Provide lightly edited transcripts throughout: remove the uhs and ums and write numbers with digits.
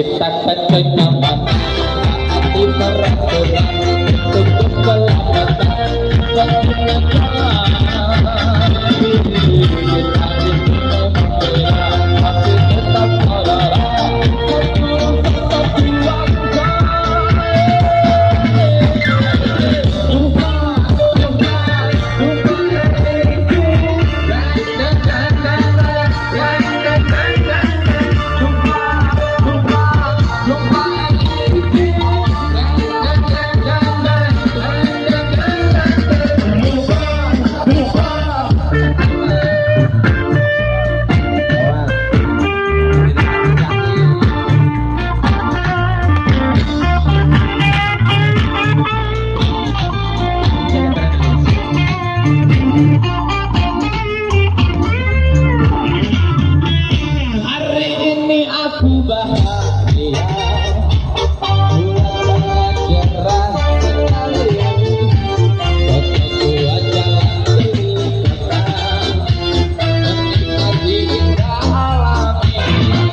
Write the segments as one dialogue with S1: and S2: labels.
S1: kita kenyamanan hati peraturan untuk keselamatan pengguna jalan kita ini memang beda tapi tetap saudara betul tetap bangsa aku bahagia bulan cerah sekali waktu jalan keliling kota menikmati indah alam ini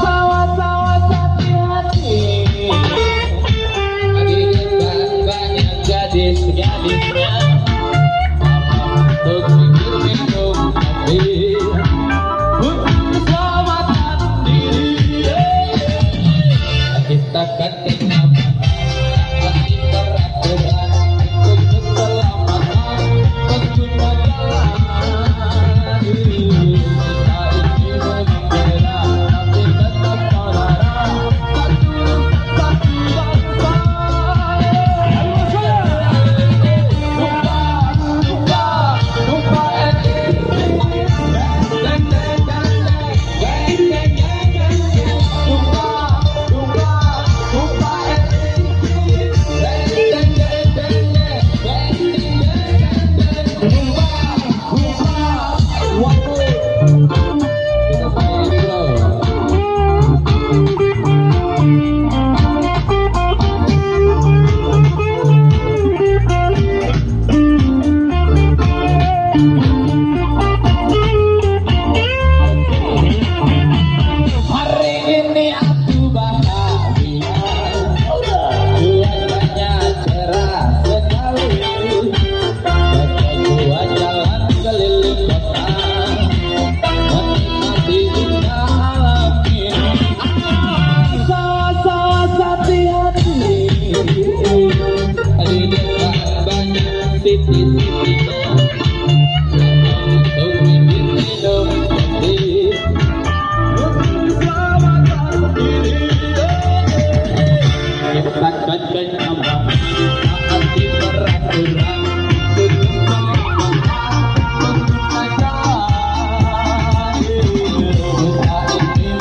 S1: sawah-sawah hati-hati hadirkan banyak gadis-gadisnya untuk minum kopi kita kan kenyamanan hati peraturan untuk keselamatan pengguna jalan kita ini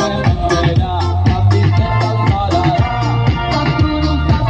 S1: memang beda tapi tetap saudara satu bangsa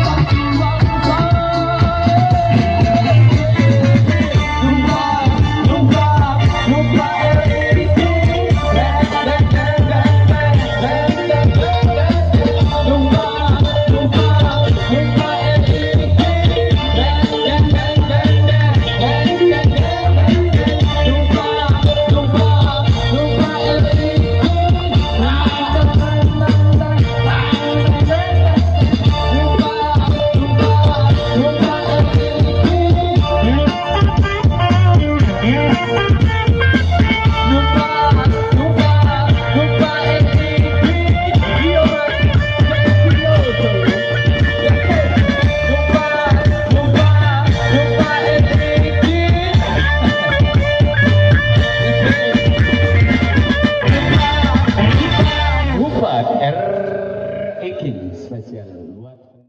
S1: lupa R. Ekin spesial buat